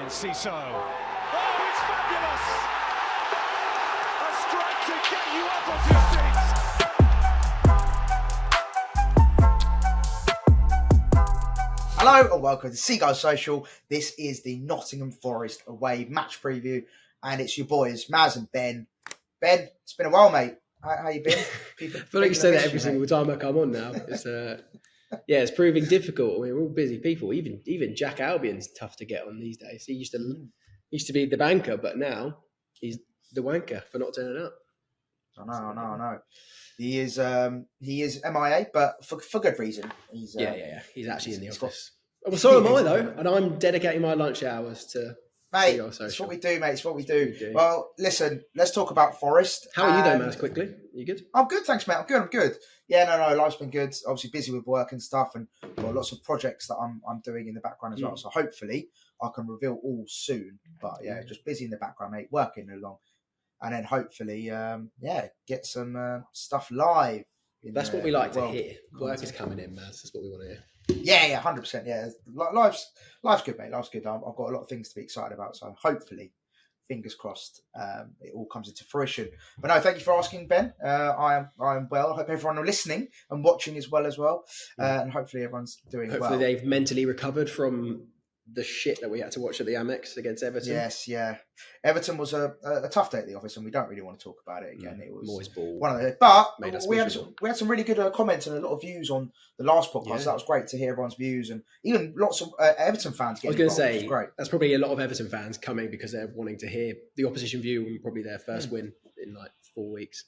Ciso. Oh, it's fabulous! A strike to get you up off your seats. Hello and welcome to Seagulls Social. This is the Nottingham Forest away match preview, and it's your boys Maz and Ben. Ben, it's been a while, mate. How you been? I feel like you say that every single time I come on now. It's it's proving difficult. I mean, we're all busy people. Even Jack Albion's tough to get on these days. He used to be the banker, but now he's the wanker for not turning up. I know. He is MIA, but for good reason. He's He's actually in the office. Well, so am I though, and I'm dedicating my lunch hours to. Mate, it's what we do, mate. It's what we do. Well, listen, let's talk about Forest. How are you though, Maz, quickly? You good? I'm good, thanks, mate. I'm good. Yeah, no, life's been good. Obviously busy with work and stuff, and got lots of projects that I'm doing in the background as well. So hopefully I can reveal all soon. But yeah, just busy in the background, mate, working along. And then hopefully, get some stuff live. That's what we like to hear. Work is coming in, Maz. That's what we want to hear. Yeah, 100%. Yeah, life's good, mate. Life's good. I've got a lot of things to be excited about. So hopefully, fingers crossed, it all comes into fruition. But no, thank you for asking, Ben. I am well. I hope everyone are listening and watching as well. And hopefully everyone's doing well. Hopefully they've mentally recovered from the shit that we had to watch at the Amex against Everton. Yes, yeah. Everton was a tough day at the office, and we don't really want to talk about it again. It was always ball. One of the, but we had some really good comments and a lot of views on the last podcast. Yeah. So that was great to hear everyone's views, and even lots of Everton fans. I was going to say, great. That's probably a lot of Everton fans coming because they're wanting to hear the opposition view and probably their first win in like 4 weeks.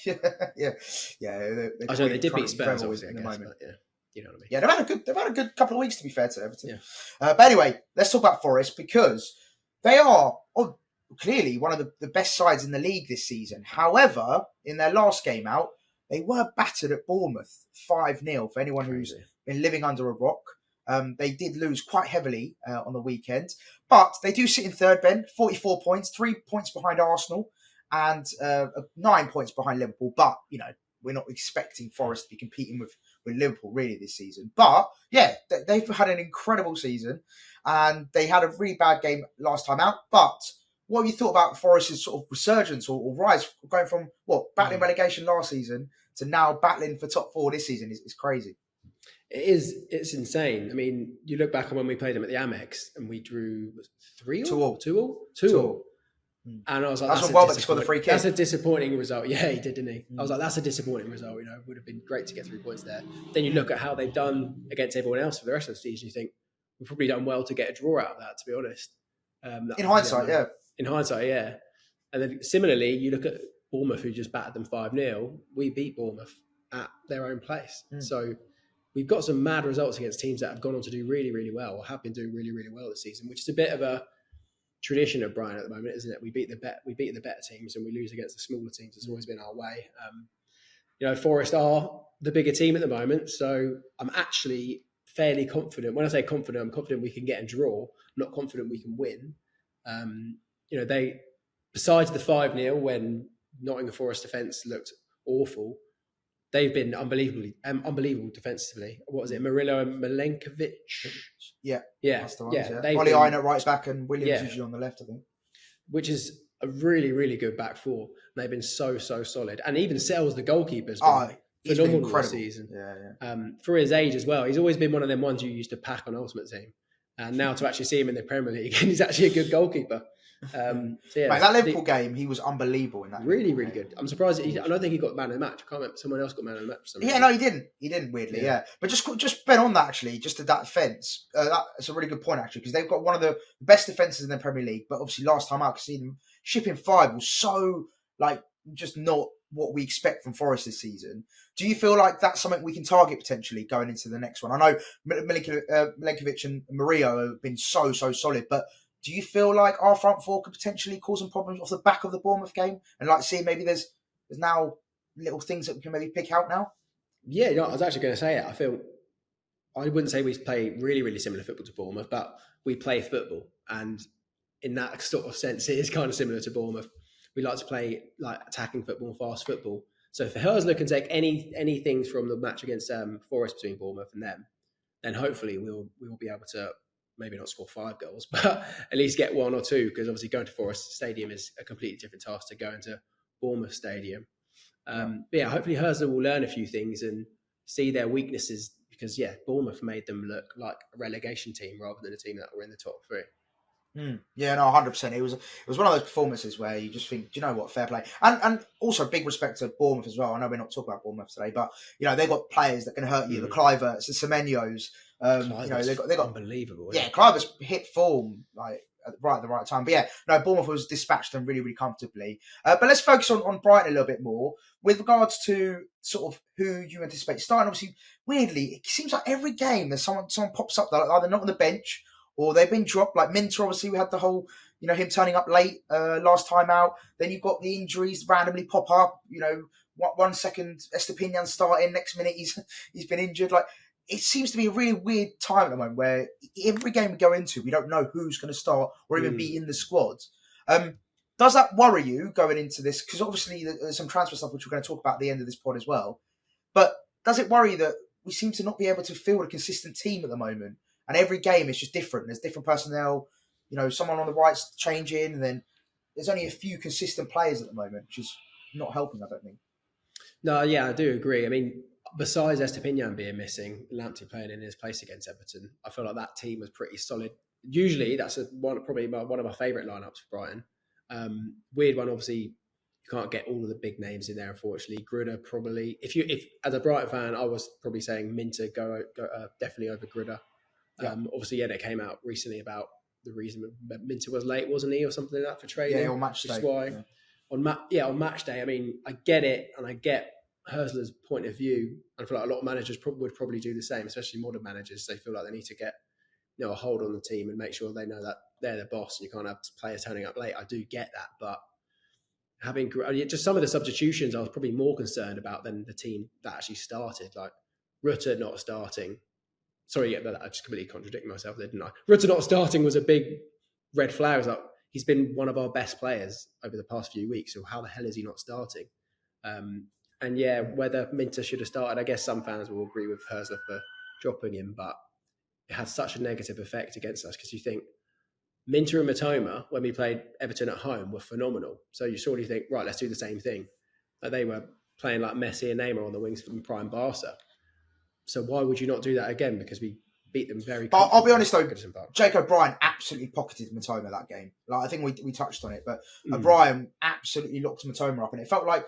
Yeah. I know they did beat Spurs obviously, I guess, but yeah. You know what I mean? Yeah, they've had a good couple of weeks, to be fair to Everton. Yeah. But anyway, let's talk about Forest because they are clearly one of the best sides in the league this season. However, in their last game out, they were battered at Bournemouth 5-0 for anyone who's been living under a rock. They did lose quite heavily on the weekend, but they do sit in third, Ben, 44 points, 3 points behind Arsenal and 9 points behind Liverpool. But, you know, we're not expecting Forest to be competing with Liverpool really this season. But yeah, they've had an incredible season and they had a really bad game last time out. But what have you thought about Forest's sort of resurgence or rise, going from battling relegation last season to now battling for top four this season is crazy. It is. It's insane. I mean, you look back on when we played them at the Amex and we drew 3-2. 2-2. And I was like, that's when Welbeck scored the free kick. That's a disappointing result. Yeah, he did, didn't he? I was like, that's a disappointing result. You know, it would have been great to get 3 points there. Then you look at how they've done against everyone else for the rest of the season. You think we've probably done well to get a draw out of that, to be honest. In hindsight, yeah. In hindsight, yeah. And then similarly, you look at Bournemouth, who just battered them 5-0. We beat Bournemouth at their own place. So we've got some mad results against teams that have gone on to do really, really well, or have been doing really, really well this season, which is a bit of a tradition of Brighton at the moment, isn't it? We beat the better teams and we lose against the smaller teams. It's always been our way. Forest are the bigger team at the moment, so I'm actually fairly confident. When I say confident, I'm confident we can get a draw. I'm not confident we can win. They, besides the 5-0 when Nottingham Forest defence looked awful, they've been unbelievable defensively. What was it, Murillo and Milenkovic? Yeah. That's the ones, yeah. Ollie Aina right back and Williams usually on the left, I think. Which is a really, really good back four. They've been so solid. And even Sells, the goalkeeper's been phenomenal this season. Yeah. For his age as well. He's always been one of them ones you used to pack on Ultimate Team. And now to actually see him in the Premier League, he's actually a good goalkeeper. Mate, that Liverpool game, he was unbelievable in that. Really, really good. I'm surprised. I don't think he got man of the match. I can't remember. Someone else got man of the match. No, he didn't. He didn't, weirdly, yeah. But just bet on that, actually, just to that defence. That's a really good point, actually, because they've got one of the best defences in the Premier League. But obviously, last time out, because them shipping 5 was so, just not what we expect from Forest this season. Do you feel like that's something we can target potentially going into the next one? I know Milenkovic and Murillo have been so solid, but do you feel like our front four could potentially cause some problems off the back of the Bournemouth game? And see, maybe there's now little things that we can maybe pick out now? Yeah, I was actually going to say it. I wouldn't say we play really, really similar football to Bournemouth, but we play football. And in that sort of sense, it is kind of similar to Bournemouth. We like to play attacking football, fast football. So if Hersler can take any things from the match against Forest between Bournemouth and them, then hopefully we'll be able to maybe not score 5 goals, but at least get 1 or 2, because obviously going to Forest Stadium is a completely different task to going to Bournemouth Stadium. But yeah, hopefully Herzler will learn a few things and see their weaknesses, because Bournemouth made them look like a relegation team rather than a team that were in the top 3. Yeah, no, 100%. It was one of those performances where you just think, do you know what, fair play, and also big respect to Bournemouth as well. I know we're not talking about Bournemouth today, but they've got players that can hurt you. The Cliverts, the Semenyos, they got unbelievable. Yeah, Cliverts hit form like at the right time. But yeah, no, Bournemouth was dispatched them really, really comfortably. But let's focus on Brighton a little bit more with regards to sort of who you anticipate starting. Obviously, weirdly, it seems like every game there's someone pops up that either not on the bench or they've been dropped. Like Minter, obviously, we had the whole, him turning up late last time out. Then you've got the injuries randomly pop up. 1 second Estepinian starting, next minute he's been injured. Like, it seems to be a really weird time at the moment where every game we go into, we don't know who's going to start or even be in the squad. Does that worry you going into this? Because obviously there's some transfer stuff which we're going to talk about at the end of this pod as well. But does it worry you that we seem to not be able to field a consistent team at the moment? And every game is just different. There's different personnel. Someone on the right's changing, and then there's only a few consistent players at the moment, which is not helping, I don't think. No, yeah, I do agree. I mean, besides Estepinian being missing, Lamptey playing in his place against Everton, I feel like that team was pretty solid. Usually, that's probably one of my favourite lineups for Brighton. Weird one, obviously, you can't get all of the big names in there, unfortunately. Gruder probably, if as a Brighton fan, I was probably saying Minter go definitely over Gruder. Obviously, it came out recently about the reason Minter was late, wasn't he, or something like that for training? Yeah, on match day. Why, on match day. I mean, I get it, and I get Herzler's point of view. I feel like a lot of managers would probably do the same, especially modern managers. They feel like they need to get a hold on the team and make sure they know that they're the boss, and you can't have players turning up late. I do get that, but having just some of the substitutions, I was probably more concerned about than the team that actually started. Like Rutter not starting. Sorry, I just completely contradicted myself there, didn't I? Rutter not starting was a big red flag. I was like, he's been one of our best players over the past few weeks, so how the hell is he not starting? And whether Minter should have started, I guess some fans will agree with Herzler for dropping him, but it had such a negative effect against us, because you think Minter and Matoma, when we played Everton at home, were phenomenal. So you surely think, right, let's do the same thing. Like they were playing like Messi and Neymar on the wings from prime Barca. So why would you not do that again? Because we beat them very. But I'll be honest though, Jake O'Brien absolutely pocketed Matoma that game. Like I think we touched on it, but O'Brien absolutely locked Matoma up, and it felt like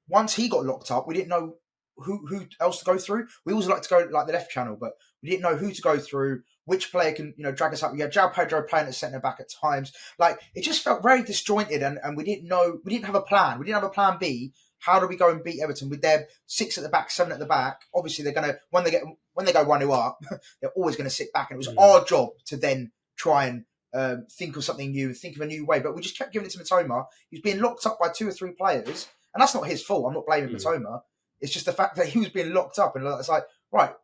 once he got locked up, we didn't know who else to go through. We always like to go like the left channel, but we didn't know who to go through, which player can drag us up. We had João Pedro playing at centre back at times. Like it just felt very disjointed, and we didn't have a plan. We didn't have a plan B. How do we go and beat Everton with their 6 at the back, 7 at the back? Obviously, they're gonna when they go 1-0 up, they're always going to sit back, and it was our job to then try and think of something new, think of a new way. But we just kept giving it to Matoma. He was being locked up by 2 or 3 players, and that's not his fault. I'm not blaming Matoma. It's just the fact that he was being locked up, and it's like, right,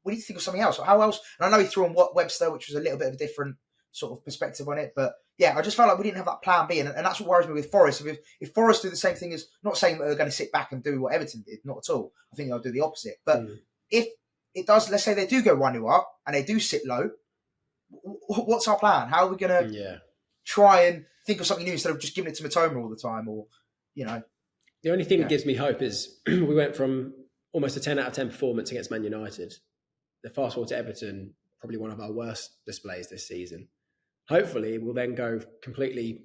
we need to think of something else. How else? And I know he threw on Webster, which was a little bit of a different sort of perspective on it, but yeah, I just felt like we didn't have that plan B, and that's what worries me with Forest. If Forest do the same thing as, not saying that they're going to sit back and do what Everton did, not at all. I think they'll do the opposite. But if it does, let's say they do go 1-0 up and they do sit low, what's our plan? How are we going to try and think of something new instead of just giving it to Matoma all the time, or The only thing that gives me hope is we went from almost a 10 out of 10 performance against Man United. The fast forward to Everton, probably one of our worst displays this season. Hopefully, we'll then go completely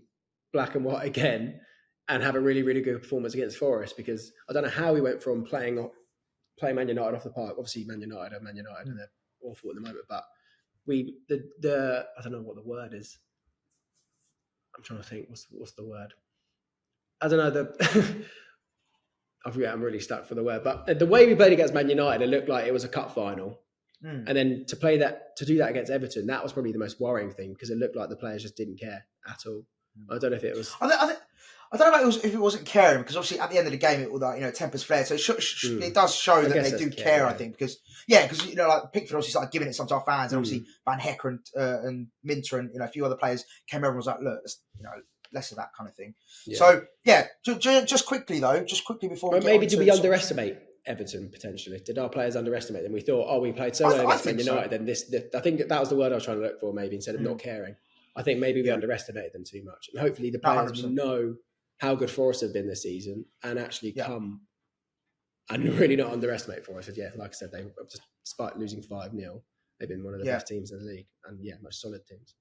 black and white again and have a really, really good performance against Forest, because I don't know how we went from playing Man United off the park. Obviously, Man United and they're awful at the moment, but I don't know what the word is. I'm trying to think. What's the word? I don't know. I forget. I'm really stuck for the word. But the way we played against Man United, it looked like it was a cup final. And then to do that against Everton, that was probably the most worrying thing, because it looked like the players just didn't care at all. I don't know if it was. I don't know if it wasn't caring, because obviously at the end of the game it will tempers flared, so it does show that they do care. I think because like Pickford obviously started giving it some to our fans, and obviously Van Hecker and Minter and a few other players came over and was like, look, less of that kind of thing. So just quickly before maybe do we underestimate Everton potentially? Did our players underestimate them? We thought, oh, we played so well against Man United, then this. I think that was the word I was trying to look for, maybe, instead of not caring. I think maybe we underestimated them too much, and hopefully the players will know how good Forest have been this season and actually come and really not underestimate Forest. Yeah, like I said, they despite losing 5-0, they've been one of the best teams in the league, and most solid teams.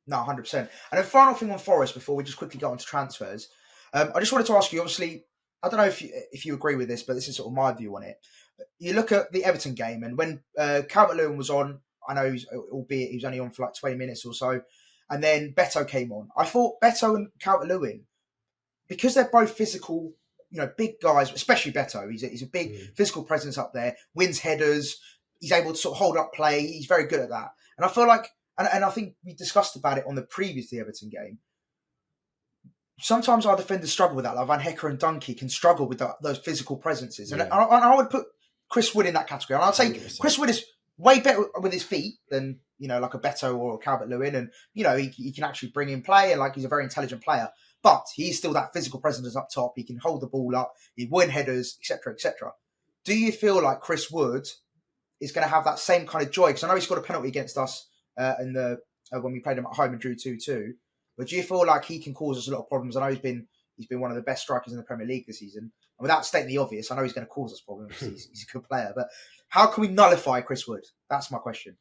No, 100%. And then final thing on Forest before we just quickly go on to transfers. I just wanted to ask you, obviously, I don't know if you agree with this, but this is sort of my view on it. You look at the Everton game, and when Calvert-Lewin was on, I know albeit he was only on for like 20 minutes or so, and then Beto came on. I thought Beto and Calvert-Lewin, because they're both physical, big guys, especially Beto, he's a big physical presence up there, wins headers, he's able to sort of hold up play, he's very good at that. And I feel like, and I think we discussed about it on the previous Everton game, sometimes our defenders struggle with that. Like Van Hecker and Dunkey can struggle with those physical presences. And I would put Chris Wood in that category. And I'd say 100%. Chris Wood is way better with his feet than, like a Beto or a Calvert-Lewin. And, he can actually bring in play, and he's a very intelligent player. But he's still that physical presence up top. He can hold the ball up. He win headers, etc., etc. Do you feel like Chris Wood is going to have that same kind of joy? Because I know he scored a penalty against us when we played him at home and drew 2-2. But do you feel like he can cause us a lot of problems? I know he's been one of the best strikers in the Premier League this season. And without stating the obvious, I know he's going to cause us problems. He's a good player. But how can we nullify Chris Wood? That's my question.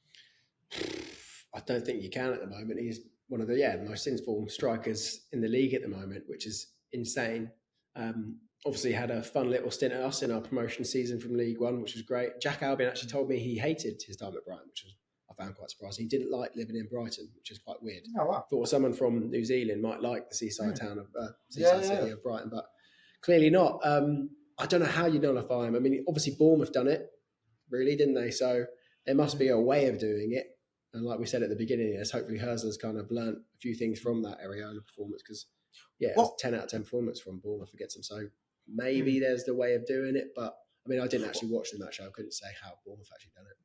I don't think you can at the moment. He's one of the most informed strikers in the league at the moment, which is insane. Obviously had a fun little stint at us in our promotion season from League One, which was great. Jack Albion actually told me he hated his time at Brighton, which I found quite surprising. He didn't like living in Brighton, which is quite weird. Oh, wow. Thought someone from New Zealand might like the seaside town of city of Brighton, but clearly not. I don't know how you nullify him. I mean, obviously Bournemouth done it, really, didn't they? So there must be a way of doing it. And like we said at the beginning, hopefully Herzler's kind of learnt a few things from that Areola performance, because it was 10 out of 10 performance from Bournemouth against him. So maybe there's the way of doing it, but I mean, I didn't actually watch the match. I couldn't say how Bournemouth actually done it.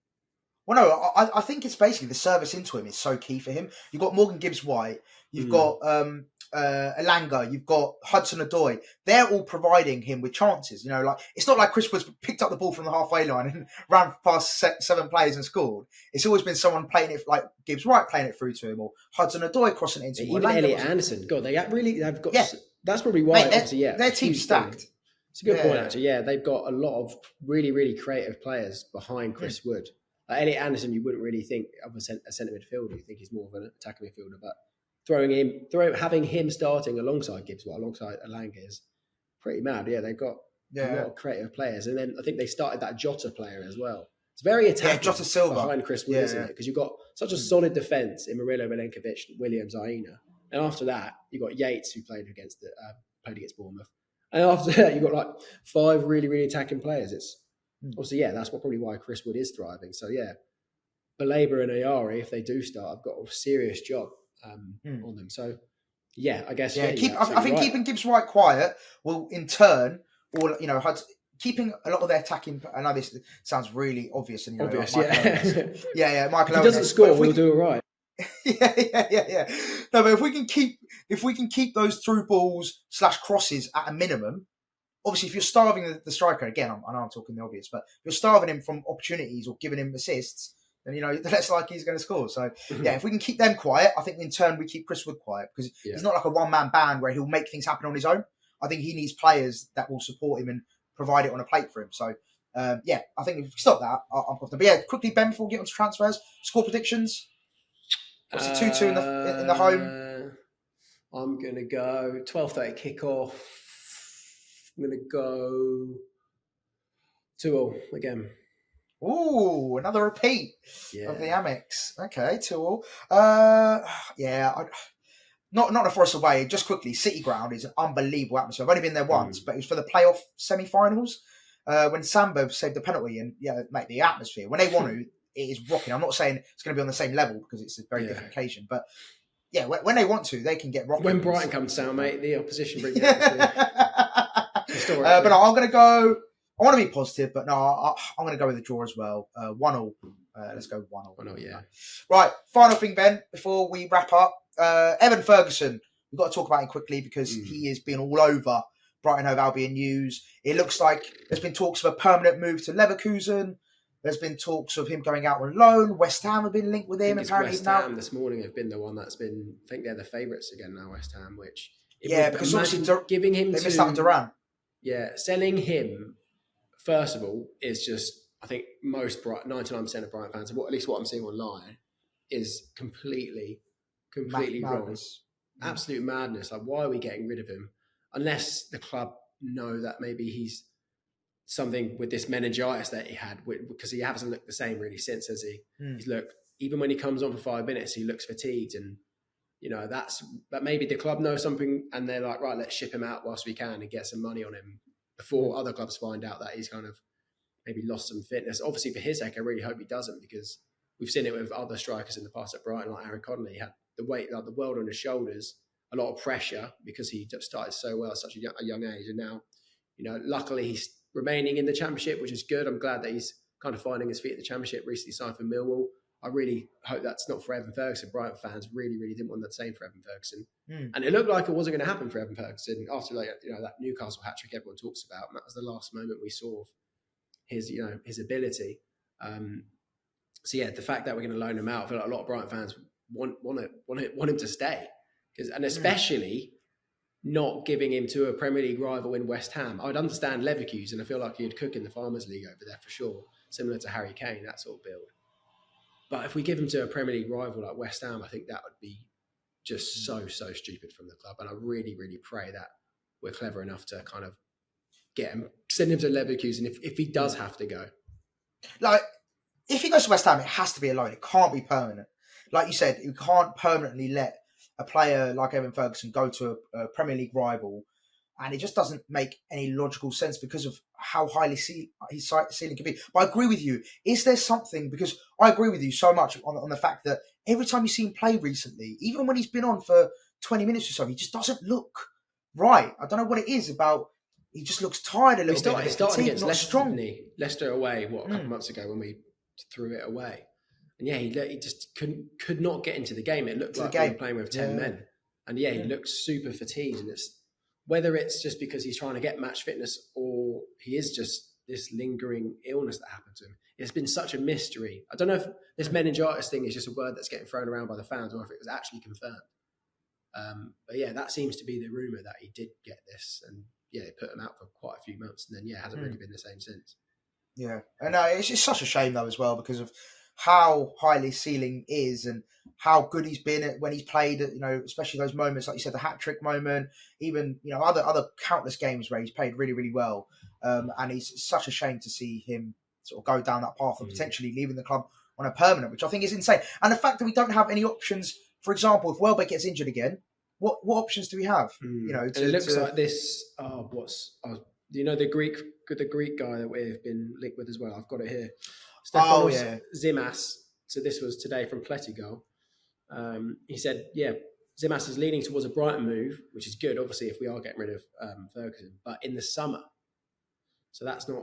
Well, no, I think it's basically the service into him is so key for him. You've got Morgan Gibbs-White, you've got Elanga, you've got Hudson-Odoi. They're all providing him with chances. It's not like Chris Wood's picked up the ball from the halfway line and ran past 7 players and scored. It's always been someone playing it, like Gibbs-White playing it through to him, or Hudson-Odoi crossing it into him. Even Elliot Anderson. God, they really have got... Yeah. That's probably why, their team's stacked. It's a good point, actually. Yeah, they've got a lot of really, really creative players behind Chris Wood. Like Elliot Anderson, you wouldn't really think of a centre midfielder. You think he's more of an attacking midfielder. But having him starting alongside Gibbs, alongside Elanga is pretty mad. Yeah, they've got a lot of creative players. And then I think they started that Jota player as well. It's very attacking Jota Silva behind Chris Wood, isn't it? Because you've got such a solid defence in Murillo, Milenkovic, Williams, Aina. And after that, you've got Yates, who played against Bournemouth. And after that, you've got like 5 really, really attacking players. It's obviously, that's probably why Chris Wood is thriving. So, Baleba and Ayari, if they do start, have got a serious job on them. So, I guess. I think keeping Gibbs-White quiet will, in turn, or keeping a lot of their attacking. I know this sounds really obvious, and obvious, Michael if he doesn't score, we'll do it right. Yeah. No, but if we can keep those through balls / crosses at a minimum. Obviously, if you're starving the striker, again, I know I'm talking the obvious, but if you're starving him from opportunities or giving him assists, then, less likely he's going to score. So, if we can keep them quiet, I think in turn we keep Chris Wood quiet, because he's not like a one-man band where he'll make things happen on his own. I think he needs players that will support him and provide it on a plate for him. So, I think if we stop that, I'm confident. But quickly, Ben, before we get on to transfers, score predictions. What's the 2-2 in the home? I'm going to go 12:30 kickoff. I'm going to go 2-2 again. Ooh, another repeat of the Amex. Okay, 2-2. Not a Forest away. Just quickly, City Ground is an unbelievable atmosphere. I've only been there once, but it was for the playoff semi-finals when Samba saved the penalty. And mate, the atmosphere, when they want to, it is rocking. I'm not saying it's going to be on the same level, because it's a very different occasion, but when they want to, they can get rocking. When Brighton comes down, mate, the opposition brings the atmosphere. But no, I'm going to go. I want to be positive, but no, I'm going to go with a draw as well. 1-1. Let's go 1-1. 1-1, Right, final thing, Ben, before we wrap up. Evan Ferguson, we've got to talk about him quickly, because he has been all over Brighton Hove Albion news. It looks like there's been talks of a permanent move to Leverkusen. There's been talks of him going out on loan. West Ham have been linked with him. I think Apparently, West Ham this morning have been the one that's been. I think they're the favourites again now. West Ham, which because obviously giving him they missed out on Duran. Yeah, selling him first of all is just. I think 99% of Brighton fans, at least what I'm seeing online, is completely wrong. Absolute madness. Like, why are we getting rid of him? Unless the club know that maybe he's something with this meningitis that he had, because he hasn't looked the same really since, has he? He's looked, even when he comes on for 5 minutes, he looks fatigued, and that maybe the club knows something, and they're like, right, let's ship him out whilst we can and get some money on him before other clubs find out that he's kind of maybe lost some fitness. Obviously, for his sake, I really hope he doesn't, because we've seen it with other strikers in the past at Brighton, like Aaron Connolly. He had the weight, like the world on his shoulders, a lot of pressure because he started so well at such a young age. And now, luckily he's remaining in the Championship, which is good. I'm glad that he's kind of finding his feet in the Championship, recently signed for Millwall. I really hope that's not for Evan Ferguson. Brighton fans really, really didn't want that same for Evan Ferguson. And it looked like it wasn't going to happen for Evan Ferguson after that Newcastle hat-trick everyone talks about. And that was the last moment we saw of his ability. So yeah, the fact that we're going to loan him out, I feel like a lot of Brighton fans want him to stay, and especially not giving him to a Premier League rival in West Ham. I'd understand Leverkusen. I feel like he'd cook in the Farmers League over there for sure, similar to Harry Kane, that sort of build. But if we give him to a Premier League rival like West Ham, I think that would be just so stupid from the club. And I really, really pray that we're clever enough to kind of send him to Leverkusen if he does have to go. Like, if he goes to West Ham, it has to be a loan. It can't be permanent. Like you said, you can't permanently let a player like Evan Ferguson go to a Premier League rival, and it just doesn't make any logical sense because of how highly his ceiling can be. But I agree with you. Is there something, because I agree with you so much on the fact that every time you see him play recently, even when he's been on for 20 minutes or so, he just doesn't look right. I don't know what it is about. He just looks tired a little bit. He started against not Leicester, strong. didn't he? Leicester away, a couple of months ago when we threw it away. And yeah, he just could not get into the game. It looked like we were playing with 10 men. And yeah, he looked super fatigued. And whether it's just because he's trying to get match fitness or he is just this lingering illness that happened to him. It's been such a mystery. I don't know if this meningitis thing is just a word that's getting thrown around by the fans or if it was actually confirmed. But yeah, that seems to be the rumour that he did get this. And yeah, they put him out for quite a few months. And then, yeah, it hasn't really been the same since. Yeah. And it's just such a shame, though, as well, because of how highly his ceiling is and how good he's been at when he's played, especially those moments, like you said, the hat-trick moment, even, other countless games where he's played really, really well. And it's such a shame to see him sort of go down that path of potentially leaving the club on a permanent, which I think is insane. And the fact that we don't have any options, for example, if Welbeck gets injured again, what options do we have? It looks like this. The Greek guy that we've been linked with as well. I've got it here. Stefanos Zimas. So this was today from Pletigo. He said, Zimas is leaning towards a Brighton move, which is good, obviously, if we are getting rid of Ferguson, but in the summer. So that's not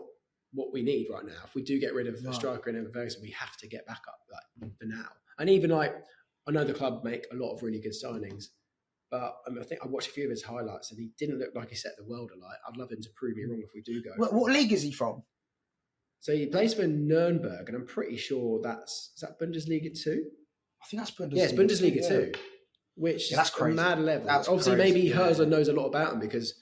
what we need right now. If we do get rid of a striker and Evan Ferguson, we have to get back up for now. And even I know the club make a lot of really good signings, but I think I watched a few of his highlights and he didn't look like he set the world alight. I'd love him to prove me wrong if we do go. What league is he from? So he plays for Nuremberg, and I'm pretty sure is that Bundesliga 2? I think that's Bundesliga. Yeah, it's Bundesliga 2, which is a mad level. That's obviously crazy. Maybe Herzler knows a lot about him because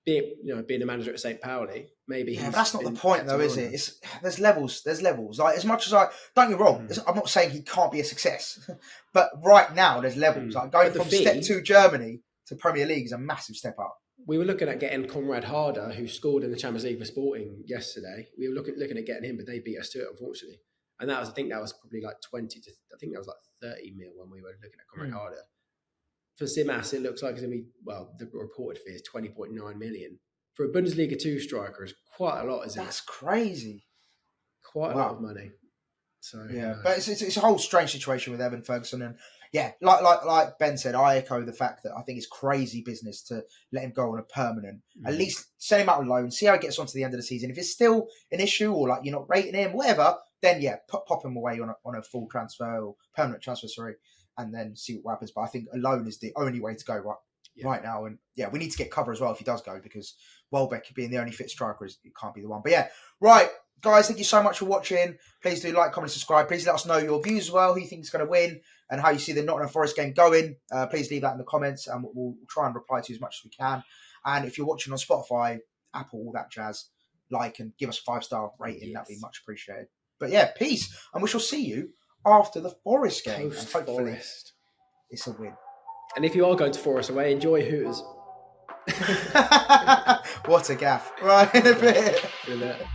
being a manager at St. Pauli, maybe. Yeah, but that's not the point, though, is it? There's levels. Like, as much as don't get me wrong, I'm not saying he can't be a success, but right now there's levels. Like going from step 2 Germany to Premier League is a massive step up. We were looking at getting Conrad Harder, who scored in the Champions League for Sporting yesterday. We were looking at getting him, but they beat us to it, unfortunately. And I think that was probably like 30 mil when we were looking at Conrad Harder. For Zimas, it looks like it's going to be, the reported fee is 20.9 million. For a Bundesliga 2 striker, is quite a lot, isn't it? That's crazy. Quite a lot of money. So but it's a whole strange situation with Evan Ferguson, and like Ben said, I echo the fact that I think it's crazy business to let him go on a permanent. At least send him out on loan, see how he gets on to the end of the season. If it's still an issue or like you're not rating him, whatever, then pop him away on a full transfer or permanent transfer, and then see what happens. But I think a loan is the only way to go, right? right now. And yeah, we need to get cover as well if he does go, because Welbeck being the only fit striker, it can't be the one. But yeah, right, guys, thank you so much for watching. Please do like, comment, subscribe. Please let us know your views as well, who you think is going to win, and how you see the Nottingham Forest game going. Please leave that in the comments, and we'll try and reply to you as much as we can. And if you're watching on Spotify, Apple, all that jazz, like and give us a 5-star rating. That'd be much appreciated. But yeah, peace, and we shall see you after the Forest game. Post and hopefully Forest. it's a win. And if you are going to Forest away, enjoy Hooters. What a gaff. Right, in a bit. In a bit.